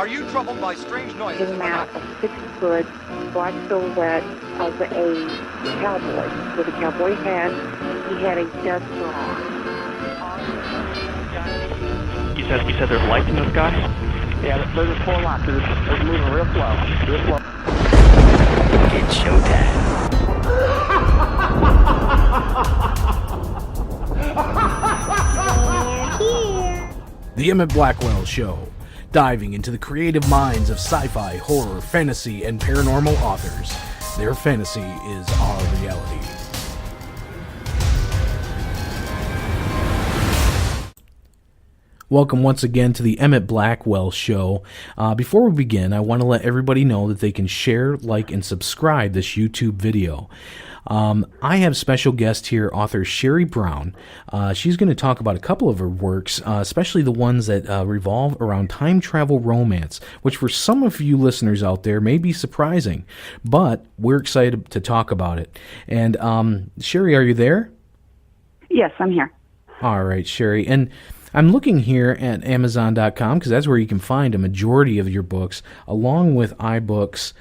Are you troubled by strange noises? Came out a 6-foot black silhouette of a cowboy with a cowboy hat. He had a duster on. You said there's lights in the sky? Yeah, there's 4 lights. It's moving real slow. Real slow. It's showtime. The Emit Blackwell Show, diving into the creative minds of sci-fi, horror, fantasy, and paranormal authors. Their fantasy is our reality. Welcome once again to the Emit Blackwell Show. Before we begin, I want to let everybody know that they can share, like, and subscribe this YouTube video. I have special guest here, author Sherrie Brown. She's going to talk about a couple of her works, especially the ones that revolve around time travel romance, which for some of you listeners out there may be surprising, but we're excited to talk about it. And Sherrie, are you there? Yes, I'm here. All right, Sherrie. And I'm looking here at Amazon.com because that's where you can find a majority of your books, along with iBooks,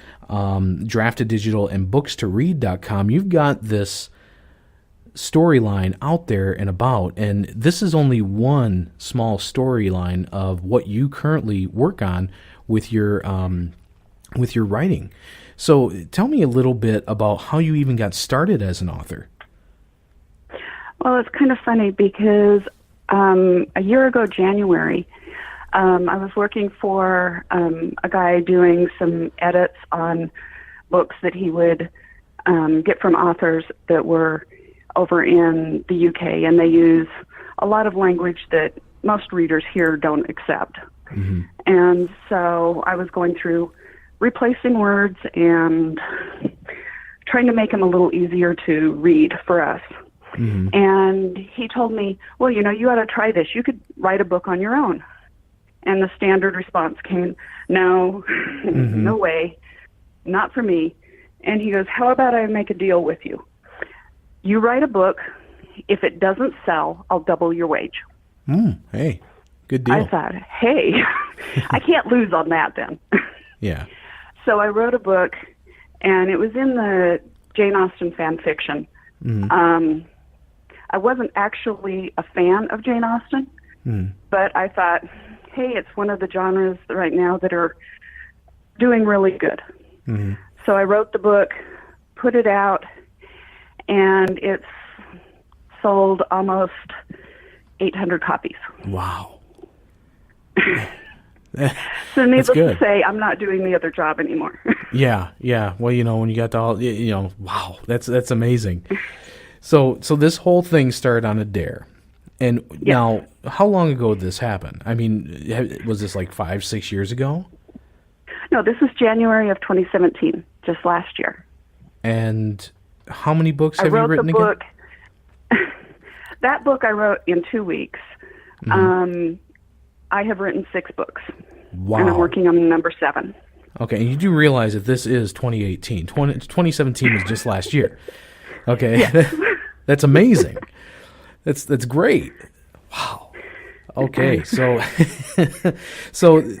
Drafted Digital, and Books2Read.com. You've got this storyline out there and about, and this is only one small storyline of what you currently work on with your writing. So tell me a little bit about how you even got started as an author. Well, it's kind of funny because a year ago, January, I was working for a guy doing some edits on books that he would get from authors that were over in the UK, and they use a lot of language that most readers here don't accept. Mm-hmm. And so I was going through replacing words and trying to make them a little easier to read for us. Mm-hmm. And he told me, well, you ought to try this. You could write a book on your own. And the standard response came, no, mm-hmm. No way, not for me. And he goes, how about I make a deal with you? You write a book. If it doesn't sell, I'll double your wage. Hey, good deal. I thought, hey, I can't lose on that then. Yeah. So I wrote a book, and it was in the Jane Austen fan fiction. Mm-hmm. I wasn't actually a fan of Jane Austen, but I thought, hey, it's one of the genres right now that are doing really good. Mm-hmm. So I wrote the book, put it out, and it's sold almost 800 copies. Wow. So needless to say, I'm not doing the other job anymore. Yeah. Well, when you got the all, wow, that's amazing. So this whole thing started on a dare. And yes. Now, how long ago did this happen? I mean, was this like 5-6 years ago? No, this was January of 2017, just last year. And how many books have you written again? That book I wrote in 2 weeks. Mm-hmm. I have written 6 books. Wow. And I'm working on number 7. Okay, and you do realize that this is 2018. 2017 was just last year. Okay, yes. That's amazing. That's great. Wow. Okay, so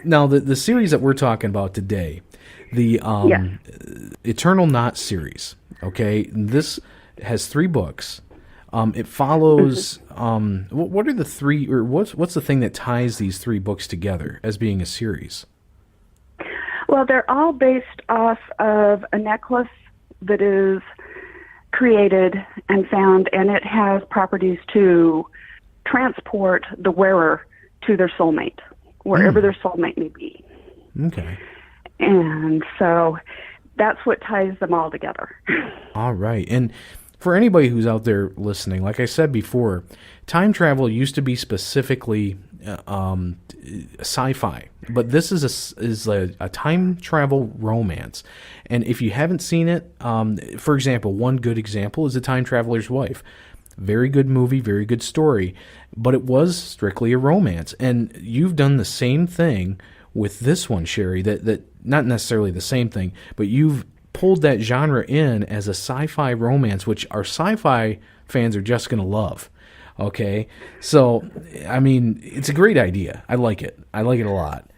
now the series that we're talking about today, the Eternal Knot series. Okay, this has 3 books. It follows. What are the 3, or what's the thing that ties these 3 books together as being a series? Well, they're all based off of a necklace that is created and found, and it has properties to transport the wearer to their soulmate, wherever their soulmate may be. Okay. And so that's what ties them all together. All right. And for anybody who's out there listening, like I said before, time travel used to be specifically sci-fi, but this is a time travel romance. And if you haven't seen it, for example, one good example is The Time Traveler's Wife. Very good movie, very good story, but it was strictly a romance. And you've done the same thing with this one, Sherrie, that not necessarily the same thing, but you've pulled that genre in as a sci-fi romance, which our sci-fi fans are just going to love. Okay, so I mean, it's a great idea. I like it. I like it a lot.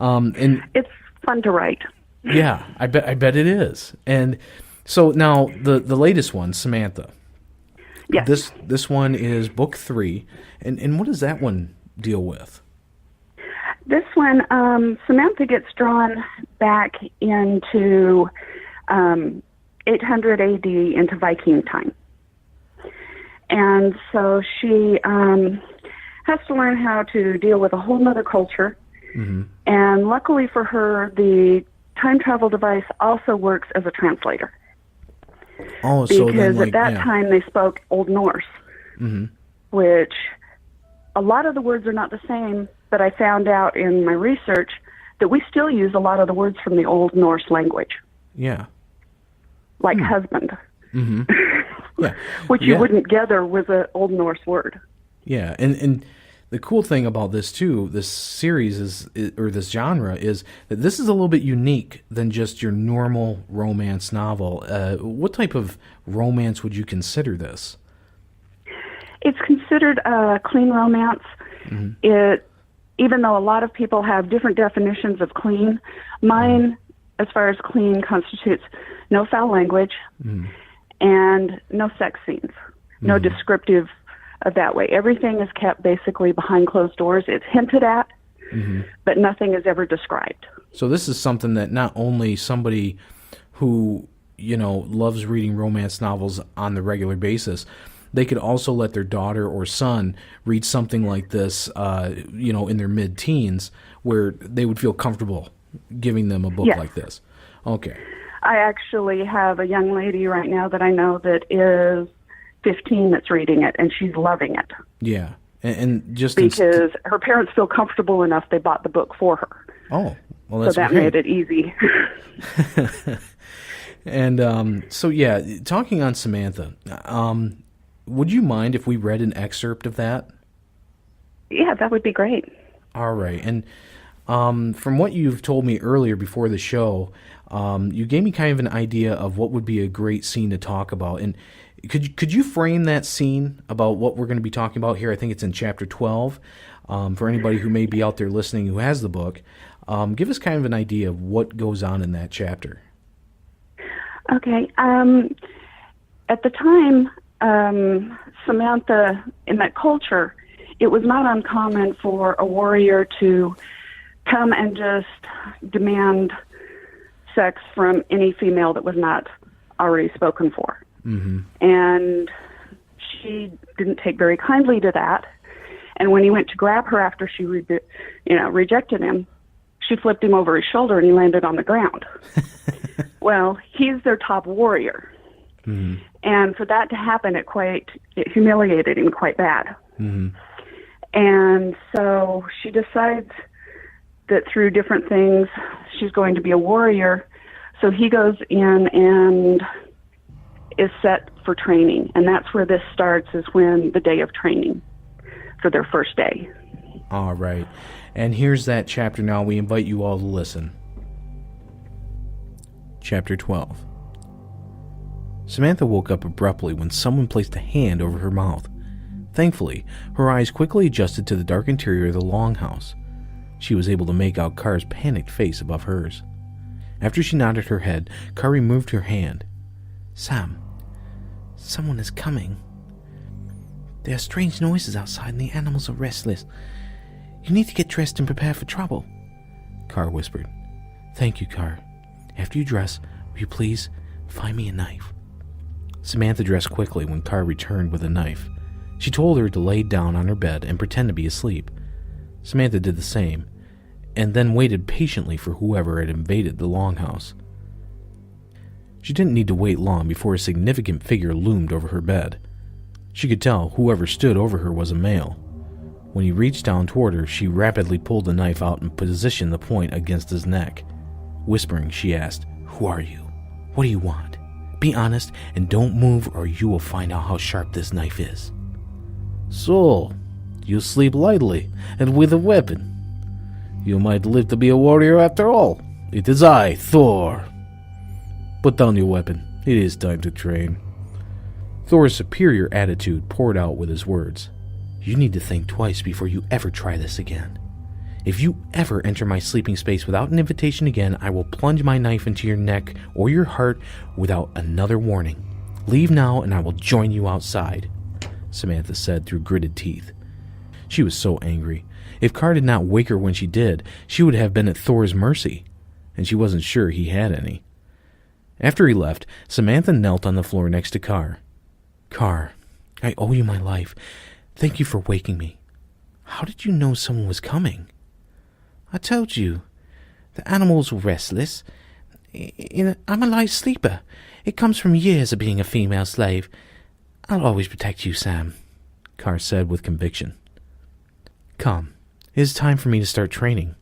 And It's fun to write. yeah, I bet it is. And so now the latest one, Samantha. Yes. This one is book 3, and what does that one deal with? This one, Samantha gets drawn back into 800 AD into Viking time. And so she has to learn how to deal with a whole other culture. Mm-hmm. And luckily for her, the time travel device also works as a translator. Oh, so Because then, like, at that time they spoke Old Norse, mm-hmm. which a lot of the words are not the same, but I found out in my research that we still use a lot of the words from the Old Norse language. Yeah. Like husband. Mm-hmm. Yeah. Which you wouldn't gather was an Old Norse word. Yeah, and the cool thing about this too, this series or this genre is that this is a little bit unique than just your normal romance novel. What type of romance would you consider this? It's considered a clean romance. Mm-hmm. Even though a lot of people have different definitions of clean, mine, as far as clean, constitutes no foul language and no sex scenes, no descriptive of that way. Everything is kept basically behind closed doors. It's hinted at, but nothing is ever described. So this is something that not only somebody who, loves reading romance novels on the regular basis, they could also let their daughter or son read something like this, in their mid-teens, where they would feel comfortable giving them a book like this. Okay. I actually have a young lady right now that I know that is 15 that's reading it, and she's loving it. Yeah. And just because her parents feel comfortable enough, they bought the book for her. Oh, well, that's so that great. made it easy. And talking on Samantha, would you mind if we read an excerpt of that? Yeah, that would be great. All right. And from what you've told me earlier before the show, you gave me kind of an idea of what would be a great scene to talk about. And could you frame that scene about what we're going to be talking about here? I think it's in chapter 12. For anybody who may be out there listening who has the book, give us kind of an idea of what goes on in that chapter. Okay. At the time, Samantha, in that culture, it was not uncommon for a warrior to come and just demand sex from any female that was not already spoken for. Mm-hmm. And she didn't take very kindly to that. And when he went to grab her after she rejected him, she flipped him over his shoulder and he landed on the ground. Well, he's their top warrior. Mm-hmm. And for that to happen, it humiliated him quite bad. Mm-hmm. And so she decides that through different things, she's going to be a warrior. So he goes in and is set for training. And that's where this starts, is when the day of training for their first day. All right. And here's that chapter now. We invite you all to listen. Chapter 12. Samantha woke up abruptly when someone placed a hand over her mouth. Thankfully, her eyes quickly adjusted to the dark interior of the longhouse. She was able to make out Carr's panicked face above hers. After she nodded her head, Carr removed her hand. Sam, someone is coming. There are strange noises outside and the animals are restless. You need to get dressed and prepare for trouble, Carr whispered. Thank you, Carr. After you dress, will you please find me a knife? Samantha dressed quickly when Carr returned with a knife. She told her to lay down on her bed and pretend to be asleep. Samantha did the same, and then waited patiently for whoever had invaded the longhouse. She didn't need to wait long before a significant figure loomed over her bed. She could tell whoever stood over her was a male. When he reached down toward her, she rapidly pulled the knife out and positioned the point against his neck. Whispering, she asked, Who are you? What do you want? Be honest and don't move or you will find out how sharp this knife is. So, you sleep lightly and with a weapon. You might live to be a warrior after all. It is I, Thor. Put down your weapon. It is time to train. Thor's superior attitude poured out with his words. You need to think twice before you ever try this again. If you ever enter my sleeping space without an invitation again, I will plunge my knife into your neck or your heart without another warning. Leave now and I will join you outside," Samantha said through gritted teeth. She was so angry. If Carr did not wake her when she did, she would have been at Thor's mercy, and she wasn't sure he had any. After he left, Samantha knelt on the floor next to Carr. "Carr, I owe you my life. Thank you for waking me. How did you know someone was coming?" "I told you. The animal's restless. I'm a light sleeper. It comes from years of being a female slave. I'll always protect you, Sam," Carr said with conviction. "Come. It is time for me to start training.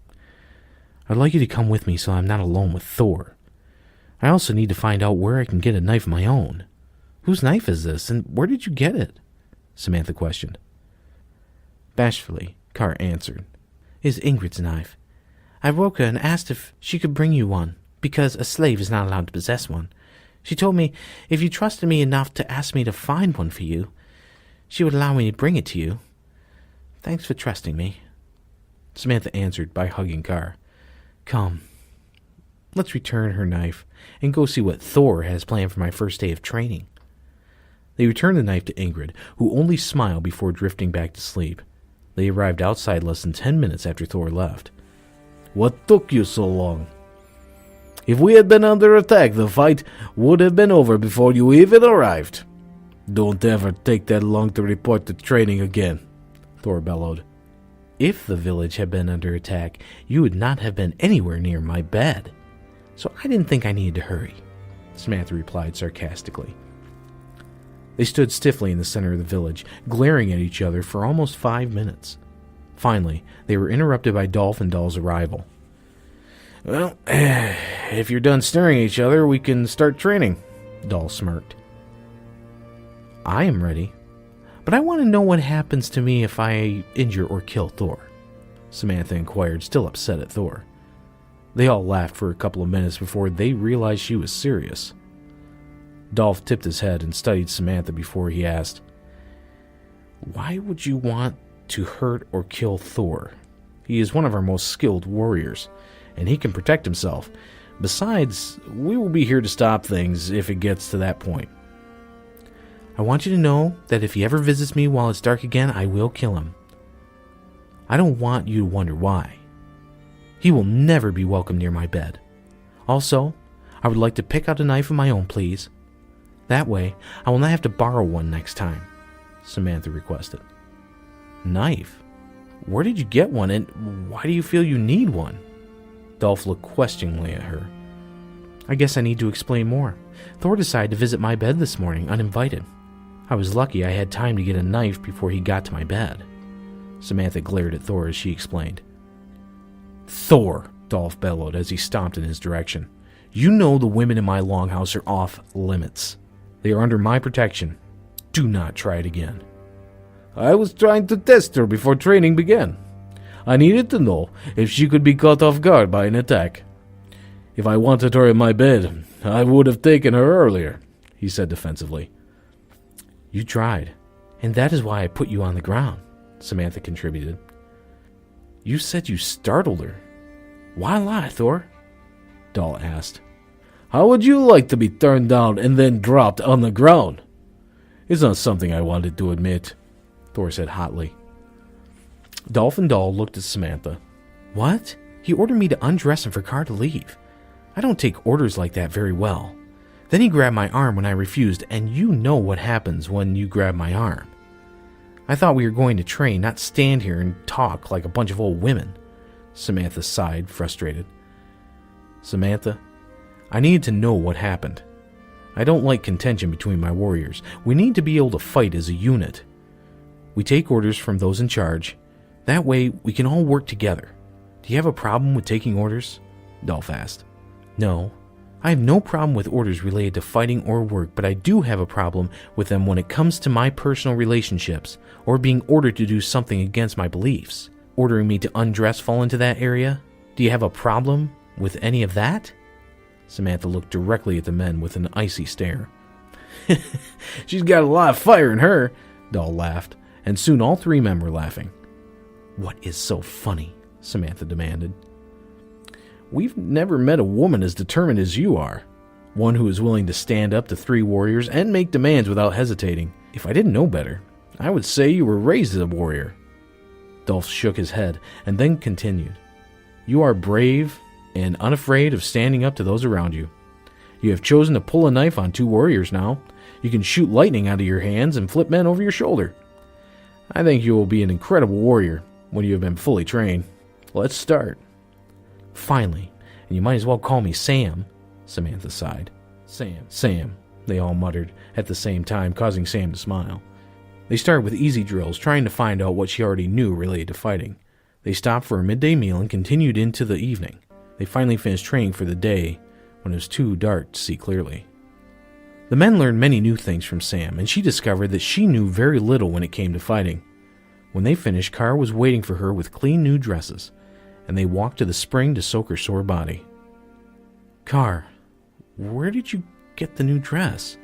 I'd like you to come with me so I'm not alone with Thor. I also need to find out where I can get a knife of my own." "Whose knife is this, and where did you get it?" Samantha questioned. Bashfully, Carr answered. "It's Ingrid's knife. I woke her and asked if she could bring you one, because a slave is not allowed to possess one. She told me if you trusted me enough to ask me to find one for you, she would allow me to bring it to you. Thanks for trusting me," Samantha answered by hugging Carr. "Come, let's return her knife and go see what Thor has planned for my first day of training." They returned the knife to Ingrid, who only smiled before drifting back to sleep. They arrived outside less than 10 minutes after Thor left. "What took you so long? If we had been under attack, the fight would have been over before you even arrived. Don't ever take that long to report to training again," Thor bellowed. "If the village had been under attack, you would not have been anywhere near my bed. So I didn't think I needed to hurry," Samantha replied sarcastically. They stood stiffly in the center of the village, glaring at each other for almost 5 minutes. Finally, they were interrupted by Dolph and Doll's arrival. "Well, if you're done staring at each other, we can start training," Doll smirked. "I am ready, but I want to know what happens to me if I injure or kill Thor," Samantha inquired, still upset at Thor. They all laughed for a couple of minutes before they realized she was serious. Dolph tipped his head and studied Samantha before he asked, "Why would you want to hurt or kill Thor? He is one of our most skilled warriors, and he can protect himself. Besides, we will be here to stop things if it gets to that point." "I want you to know that if he ever visits me while it's dark again, I will kill him. I don't want you to wonder why. He will never be welcome near my bed. Also, I would like to pick out a knife of my own, please. That way, I will not have to borrow one next time," Samantha requested. "Knife? Where did you get one, and why do you feel you need one?" Dolph looked questioningly at her. "I guess I need to explain more. Thor decided to visit my bed this morning, uninvited. I was lucky I had time to get a knife before he got to my bed." Samantha glared at Thor as she explained. "Thor!" Dolph bellowed as he stomped in his direction. "You know the women in my longhouse are off limits. They are under my protection. Do not try it again." "I was trying to test her before training began. I needed to know if she could be caught off guard by an attack. If I wanted her in my bed, I would have taken her earlier," he said defensively. "You tried, and that is why I put you on the ground," Samantha contributed. "You said you startled her. Why lie, Thor?" Doll asked. "How would you like to be turned down and then dropped on the ground? It's not something I wanted to admit," Thor said hotly. Dolph and Doll looked at Samantha. "What? He ordered me to undress him for Carr to leave. I don't take orders like that very well. Then he grabbed my arm when I refused, and you know what happens when you grab my arm. I thought we were going to train, not stand here and talk like a bunch of old women." Samantha sighed, frustrated. "Samantha, I needed to know what happened. I don't like contention between my warriors. We need to be able to fight as a unit. We take orders from those in charge. That way, we can all work together. Do you have a problem with taking orders?" Dolph asked. "No, I have no problem with orders related to fighting or work, but I do have a problem with them when it comes to my personal relationships, or being ordered to do something against my beliefs. Ordering me to undress fall into that area? Do you have a problem with any of that?" Samantha looked directly at the men with an icy stare. "She's got a lot of fire in her," Doll laughed, and soon all three men were laughing. "What is so funny?" Samantha demanded. We've never met a woman as determined as you are. One who is willing to stand up to 3 warriors and make demands without hesitating. If I didn't know better, I would say you were raised as a warrior. Dolph shook his head and then continued. You are brave and unafraid of standing up to those around you. You have chosen to pull a knife on 2 warriors now. You can shoot lightning out of your hands and flip men over your shoulder. I think you will be an incredible warrior when you have been fully trained. Let's start. Finally, and you might as well call me Sam, Samantha sighed. Sam, they all muttered at the same time, causing Sam to smile. They started with easy drills, trying to find out what she already knew related to fighting. They stopped for a midday meal and continued into the evening. They finally finished training for the day when it was too dark to see clearly. The men learned many new things from Sam, and she discovered that she knew very little when it came to fighting. When they finished, Carr was waiting for her with clean new dresses, and they walked to the spring to soak her sore body. Carr, where did you get the new dress?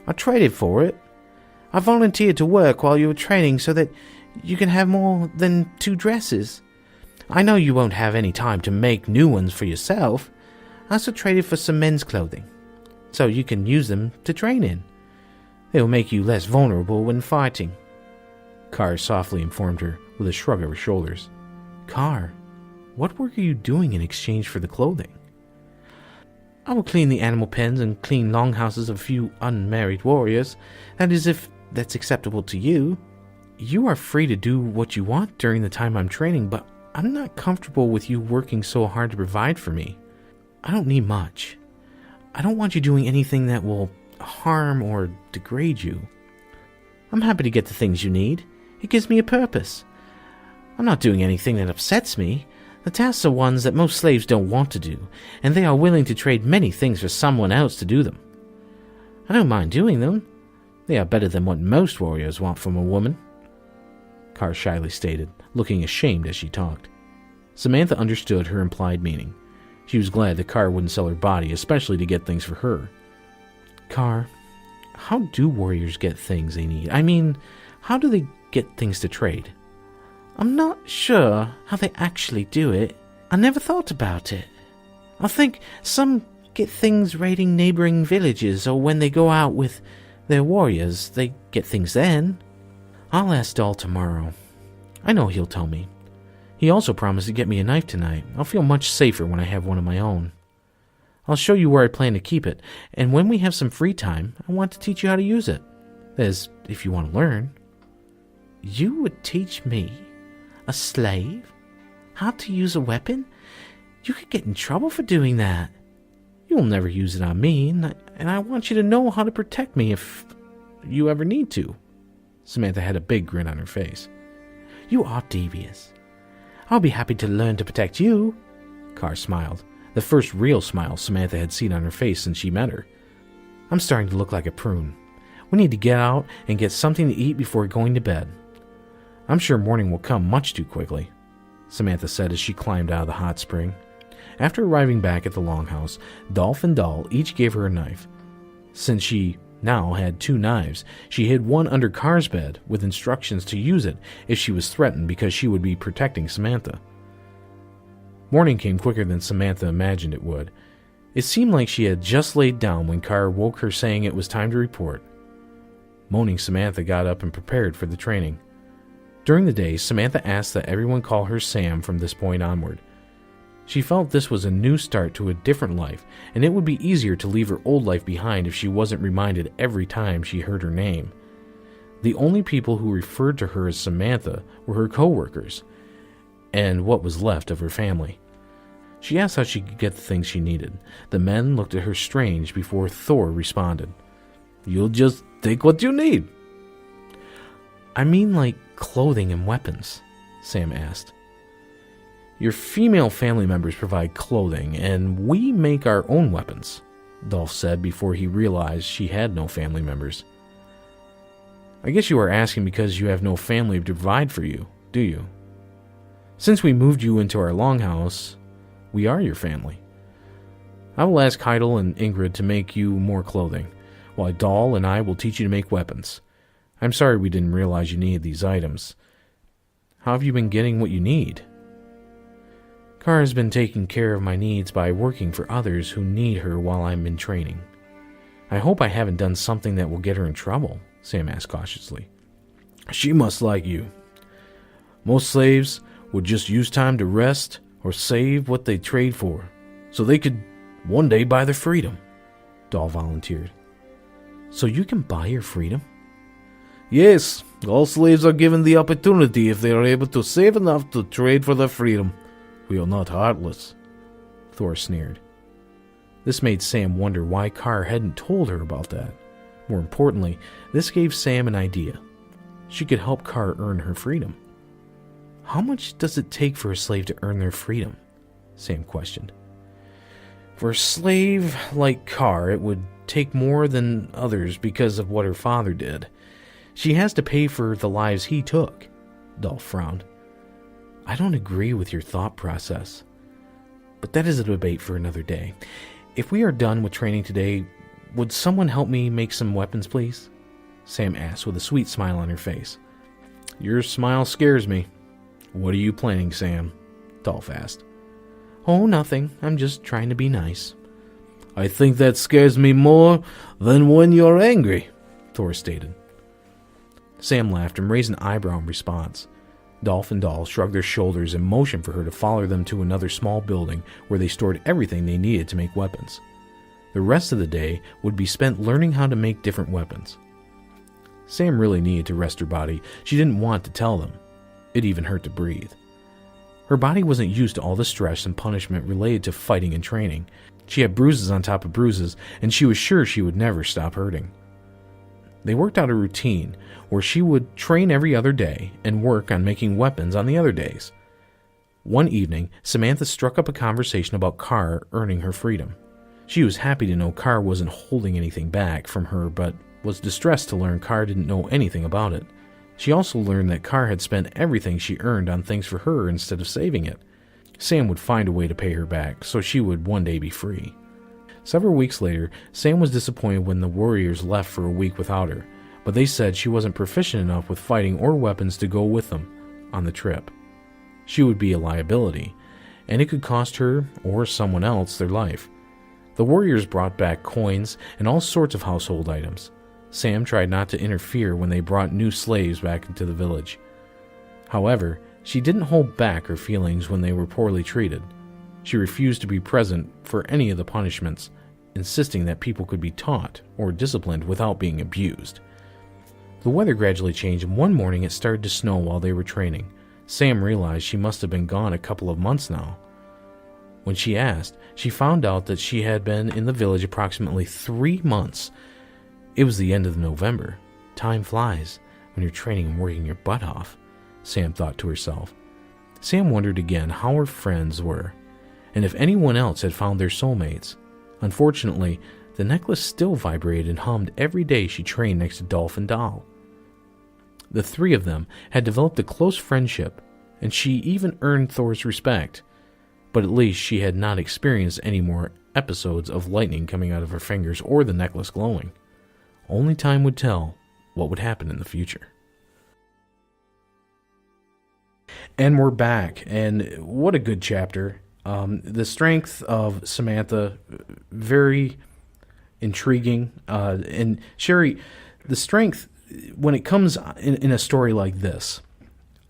I traded for it. I volunteered to work while you were training so that you can have more than 2 dresses. I know you won't have any time to make new ones for yourself. I also traded for some men's clothing, so you can use them to train in. They will make you less vulnerable when fighting. Carr softly informed her with a shrug of her shoulders. Carr, what work are you doing in exchange for the clothing? I will clean the animal pens and clean longhouses of a few unmarried warriors. That is, if that's acceptable to you. You are free to do what you want during the time I'm training, but I'm not comfortable with you working so hard to provide for me. I don't need much. I don't want you doing anything that will harm or degrade you. I'm happy to get the things you need. It gives me a purpose. I'm not doing anything that upsets me. The tasks are ones that most slaves don't want to do, and they are willing to trade many things for someone else to do them. I don't mind doing them. They are better than what most warriors want from a woman, Carr shyly stated, looking ashamed as she talked. Samantha understood her implied meaning. She was glad that Carr wouldn't sell her body, especially to get things for her. Carr, how do warriors get things they need? I mean, how do they get things to trade? I'm not sure how they actually do it. I never thought about it. I think some get things raiding neighboring villages, or when they go out with their warriors, they get things then. I'll ask Dahl tomorrow. I know he'll tell me. He also promised to get me a knife tonight. I'll feel much safer when I have one of my own. I'll show you where I plan to keep it, and when we have some free time, I want to teach you how to use it. That is, if you want to learn. You would teach me, a slave, how to use a weapon? You could get in trouble for doing that. You'll never use it on me, and I want you to know how to protect me if you ever need to. Samantha had a big grin on her face. You are devious. I'll be happy to learn to protect you. Carr smiled, the first real smile Samantha had seen on her face since she met her. I'm starting to look like a prune. We need to get out and get something to eat before going to bed. I'm sure morning will come much too quickly, Samantha said as she climbed out of the hot spring. After arriving back at the longhouse, Dolph and Dahl each gave her a knife. Since she now had 2 knives, she hid one under Carr's bed with instructions to use it if she was threatened because she would be protecting Samantha. Morning came quicker than Samantha imagined it would. It seemed like she had just laid down when Carr woke her saying it was time to report. Moaning, Samantha got up and prepared for the training. During the day, Samantha asked that everyone call her Sam from this point onward. She felt this was a new start to a different life, and it would be easier to leave her old life behind if she wasn't reminded every time she heard her name. The only people who referred to her as Samantha were her co-workers, and what was left of her family. She asked how she could get the things she needed. The men looked at her strange before Thor responded. You'll just take what you need. I mean like clothing and weapons, Sam asked. Your female family members provide clothing, and we make our own weapons, Dolph said before he realized she had no family members. I guess you are asking because you have no family to provide for you, do you? Since we moved you into our longhouse, we are your family. I will ask Heidel and Ingrid to make you more clothing, while Dahl and I will teach you to make weapons. I'm sorry we didn't realize you needed these items. How have you been getting what you need? Car has been taking care of my needs by working for others who need her while I'm in training. I hope I haven't done something that will get her in trouble, Sam asked cautiously. She must like you. Most slaves would just use time to rest or save what they trade for, so they could one day buy their freedom, Dahl volunteered. So you can buy your freedom? Yes, all slaves are given the opportunity if they are able to save enough to trade for their freedom. We are not heartless, Thor sneered. This made Sam wonder why Carr hadn't told her about that. More importantly, this gave Sam an idea. She could help Carr earn her freedom. How much does it take for a slave to earn their freedom? Sam questioned. For a slave like Carr, it would take more than others because of what her father did. She has to pay for the lives he took, Dahl frowned. I don't agree with your thought process. But that is a debate for another day. If we are done with training today, would someone help me make some weapons, please? Sam asked with a sweet smile on her face. Your smile scares me. What are you planning, Sam? Dahl asked. Oh, nothing. I'm just trying to be nice. I think that scares me more than when you're angry, Thor stated. Sam laughed and raised an eyebrow in response. Dolph and Dahl shrugged their shoulders and motioned for her to follow them to another small building where they stored everything they needed to make weapons. The rest of the day would be spent learning how to make different weapons. Sam really needed to rest her body. She didn't want to tell them. It even hurt to breathe. Her body wasn't used to all the stress and punishment related to fighting and training. She had bruises on top of bruises, and she was sure she would never stop hurting. They worked out a routine where she would train every other day and work on making weapons on the other days. One evening, Samantha struck up a conversation about Carr earning her freedom. She was happy to know Carr wasn't holding anything back from her, but was distressed to learn Carr didn't know anything about it. She also learned that Carr had spent everything she earned on things for her instead of saving it. Sam would find a way to pay her back, so she would one day be free. Several weeks later, Sam was disappointed when the warriors left for a week without her, but they said she wasn't proficient enough with fighting or weapons to go with them on the trip. She would be a liability, and it could cost her or someone else their life. The warriors brought back coins and all sorts of household items. Sam tried not to interfere when they brought new slaves back into the village. However, she didn't hold back her feelings when they were poorly treated. She refused to be present for any of the punishments, insisting that people could be taught or disciplined without being abused. The weather gradually changed, and one morning it started to snow while they were training. Sam realized she must have been gone a couple of months now. When she asked, she found out that she had been in the village approximately 3 months. It was the end of November. Time flies when you're training and working your butt off, Sam thought to herself. Sam wondered again how her friends were, and if anyone else had found their soulmates. Unfortunately, the necklace still vibrated and hummed every day she trained next to Dolph and Dahl. The three of them had developed a close friendship, and she even earned Thor's respect. But at least she had not experienced any more episodes of lightning coming out of her fingers or the necklace glowing. Only time would tell what would happen in the future. And we're back, and what a good chapter. The strength of Samantha, very intriguing. And Sherrie, the strength, when it comes in a story like this,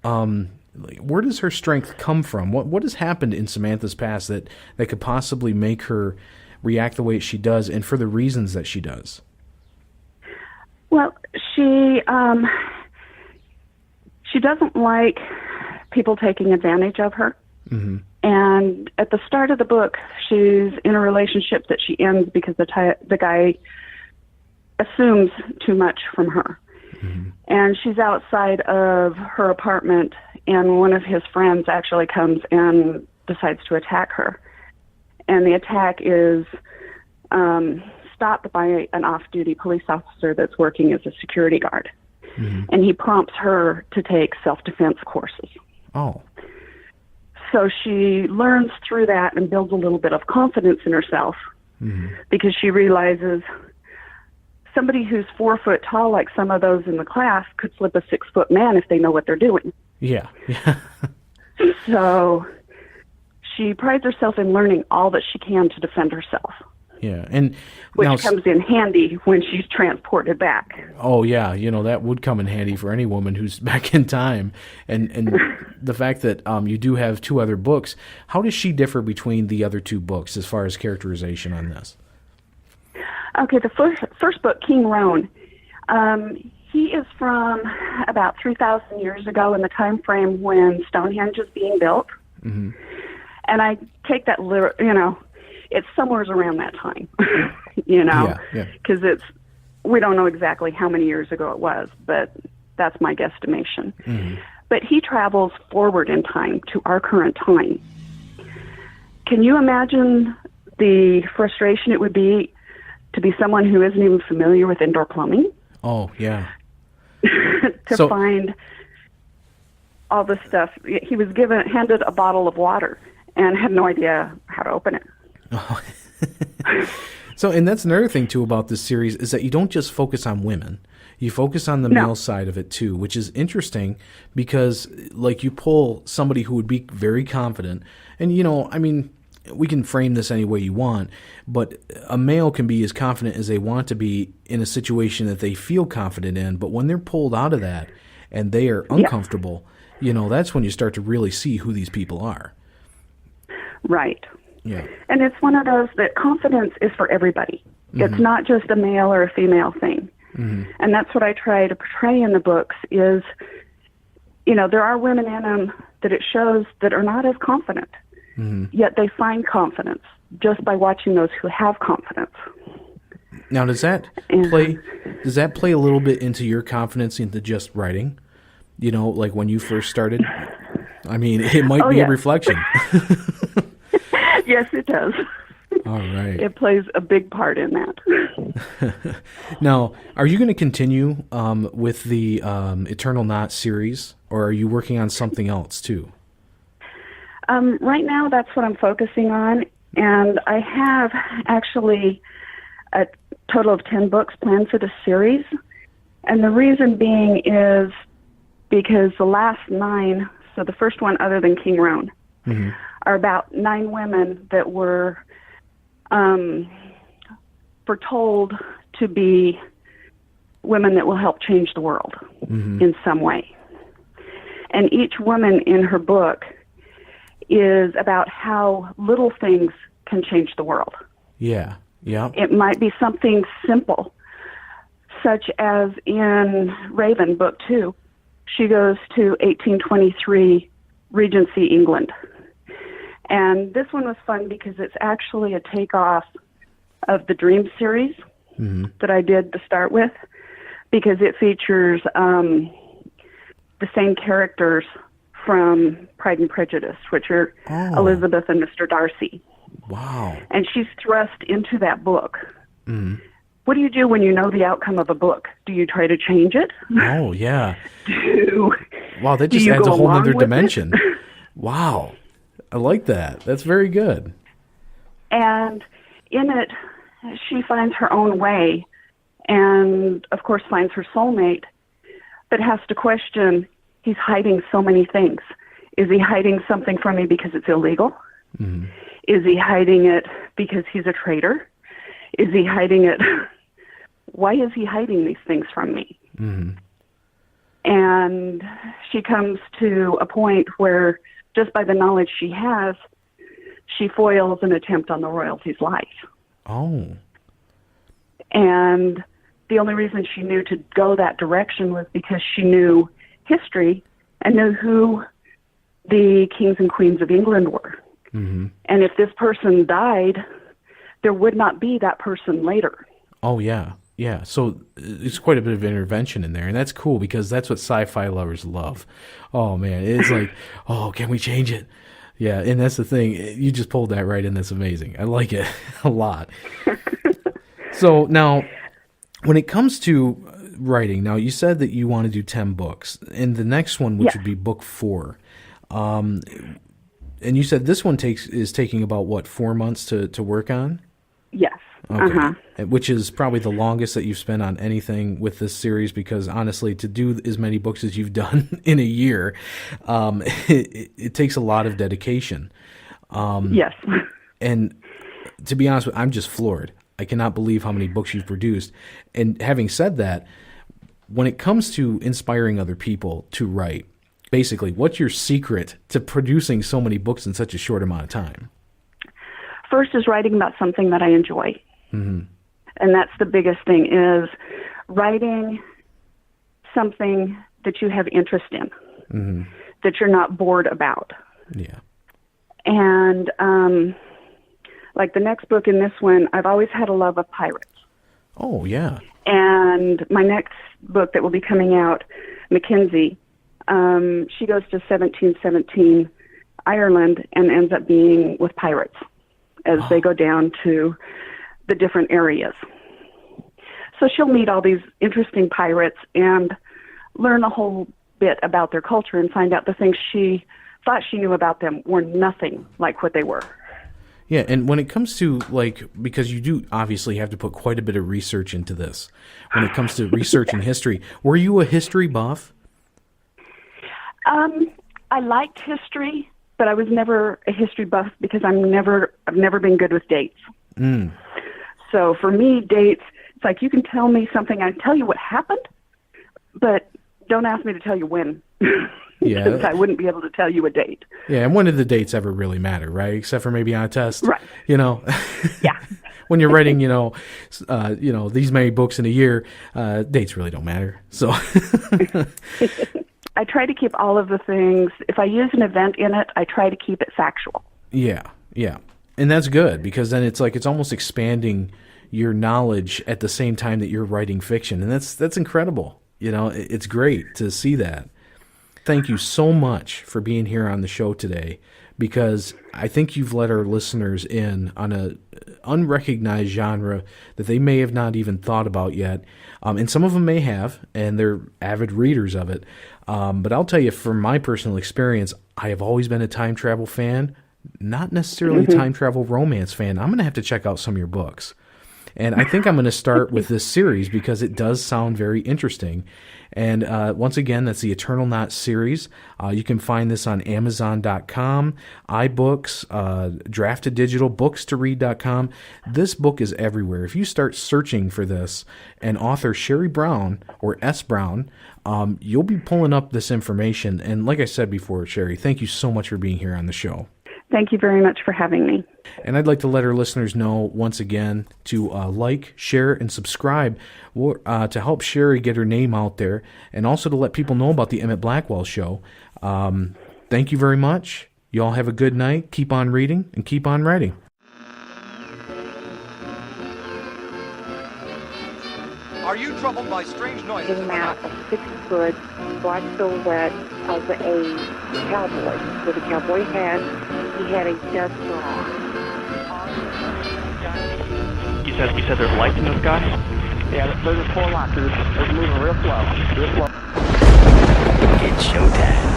where does her strength come from? What has happened in Samantha's past that could possibly make her react the way she does and for the reasons that she does? Well, she doesn't like people taking advantage of her. Mm-hmm. And at the start of the book, she's in a relationship that she ends because the guy assumes too much from her. Mm-hmm. And she's outside of her apartment, and one of his friends actually comes and decides to attack her. And the attack is stopped by an off-duty police officer that's working as a security guard. Mm-hmm. And he prompts her to take self-defense courses. Oh. So she learns through that and builds a little bit of confidence in herself, mm-hmm. because she realizes somebody who's 4 foot tall, like some of those in the class, could flip a 6 foot man if they know what they're doing. Yeah. So she prides herself in learning all that she can to defend herself, Yeah, and which now, comes in handy when she's transported back. oh yeah, that would come in handy for any woman who's back in time. And the fact that you do have 2 other books, how does she differ between the other 2 books as far as characterization on this? Okay, the first book, King Roan, he is from about 3,000 years ago in the time frame when Stonehenge is being built. Mm-hmm. And I take that, it's somewhere around that time, Yeah. because we don't know exactly how many years ago it was, but that's my guesstimation. Mm-hmm. But he travels forward in time to our current time. Can you imagine the frustration it would be to be someone who isn't even familiar with indoor plumbing? Oh, yeah. To find all this stuff. He was handed a bottle of water and had no idea how to open it. Oh. So, and that's another thing, too, about this series is that you don't just focus on women. You focus on the male side of it, too, which is interesting because, like, you pull somebody who would be very confident. And, we can frame this any way you want, but a male can be as confident as they want to be in a situation that they feel confident in. But when they're pulled out of that and they are uncomfortable, that's when you start to really see who these people are. Right. Yeah. And it's one of those that confidence is for everybody. Mm-hmm. It's not just a male or a female thing. Mm-hmm. And that's what I try to portray in the books is, there are women in them that it shows that are not as confident. Mm-hmm. Yet they find confidence just by watching those who have confidence. Now, does that play a little bit into your confidence into just writing? Like when you first started? I mean, it might be a reflection. Yes, it does. All right. It plays a big part in that. Now, are you going to continue with the Eternal Knot series, or are you working on something else too? Right now, that's what I'm focusing on, and I have actually a total of 10 books planned for the series, and the reason being is because the last 9, so the first one other than King Roan, mm-hmm. are about 9 women that were foretold to be women that will help change the world mm-hmm. in some way. And each woman in her book is about how little things can change the world. Yeah, yeah. It might be something simple, such as in Raven, Book 2, she goes to 1823 Regency, England. And this one was fun because it's actually a takeoff of the Dream series mm-hmm. that I did to start with, because it features the same characters from Pride and Prejudice, which are Elizabeth and Mr. Darcy. Wow. And she's thrust into that book. Mm-hmm. What do you do when you know the outcome of a book? Do you try to change it? Oh, yeah. Wow, that do just you adds go a whole along other with dimension. Wow. I like that. That's very good. And in it, she finds her own way and, of course, finds her soulmate, but has to question, he's hiding so many things. Is he hiding something from me because it's illegal? Mm-hmm. Is he hiding it because he's a traitor? Is he hiding it? Why is he hiding these things from me? Mm-hmm. And she comes to a point where, just by the knowledge she has, she foils an attempt on the royalty's life. Oh. And the only reason she knew to go that direction was because she knew history and knew who the kings and queens of England were. Mm-hmm. And if this person died, there would not be that person later. Oh, yeah. Yeah, so it's quite a bit of intervention in there, and that's cool because that's what sci-fi lovers love. Oh, man, it's like, oh, can we change it? Yeah, and that's the thing. You just pulled that right in. That's amazing. I like it a lot. So now, when it comes to writing, now you said that you want to do 10 books, and the next one, which would be book 4. And you said this one is taking about, what, 4 months to work on? Yes. Okay. Uh-huh. Which is probably the longest that you've spent on anything with this series, because honestly, to do as many books as you've done in a year, it takes a lot of dedication. Yes. And to be honest, I'm just floored. I cannot believe how many books you've produced. And having said that, when it comes to inspiring other people to write, basically, what's your secret to producing so many books in such a short amount of time? First is writing about something that I enjoy. Mm-hmm. And that's the biggest thing, is writing something that you have interest in, Mm-hmm. that you're not bored about. Yeah. And like the next book in this one, I've always had a love of pirates. Oh, yeah. And my next book that will be coming out, Mackenzie, she goes to 1717 Ireland and ends up being with pirates as they go down to the different areas. So she'll meet all these interesting pirates and learn a whole bit about their culture and find out the things she thought she knew about them were nothing like what they were. Yeah, and when it comes to, like, because you do obviously have to put quite a bit of research into this, when it comes to researching history, were you a history buff? I liked history, but I was never a history buff because I've never been good with dates. Mm. So for me, dates, it's like you can tell me something, I tell you what happened, but don't ask me to tell you when. Yeah. Because I wouldn't be able to tell you a date. Yeah, and when did the dates ever really matter, right? Except for maybe on a test. Right. You know? Yeah. When you're writing, these many books in a year, dates really don't matter. So I try to keep all of the things. If I use an event in it, I try to keep it factual. Yeah. And that's good, because then it's like it's almost expanding your knowledge at the same time that you're writing fiction. And that's incredible. You know, it's great to see that. Thank you so much for being here on the show today, because I think you've let our listeners in on a unrecognized genre that they may have not even thought about yet. And some of them may have, and they're avid readers of it. But I'll tell you, from my personal experience, I have always been a time travel fan, not necessarily a time travel romance fan. I'm going to have to check out some of your books. And I think I'm going to start with this series because it does sound very interesting. And once again, that's the Eternal Knot series. You can find this on Amazon.com, iBooks, Drafted Digital, BooksToRead.com. This book is everywhere. If you start searching for this and author Sherrie Brown or S.Brown, you'll be pulling up this information. And like I said before, Sherrie, thank you so much for being here on the show. Thank you very much for having me. And I'd like to let our listeners know once again to like, share, and subscribe to help Sherrie get her name out there, and also to let people know about the Emit Blackwell show. Thank you very much. You all have a good night. Keep on reading and keep on writing. Are you troubled by strange noises? Came out a 6-foot black silhouette of a cowboy with a cowboy hat. He had a duster on. You said there's lights in the sky? Yeah, there's 4 lights. It's moving real slow. Real slow. It's showtime.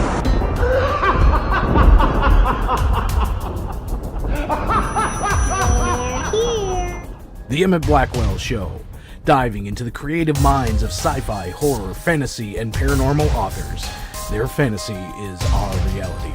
The Emit Blackwell Show, diving into the creative minds of sci-fi, horror, fantasy, and paranormal authors. Their fantasy is our reality.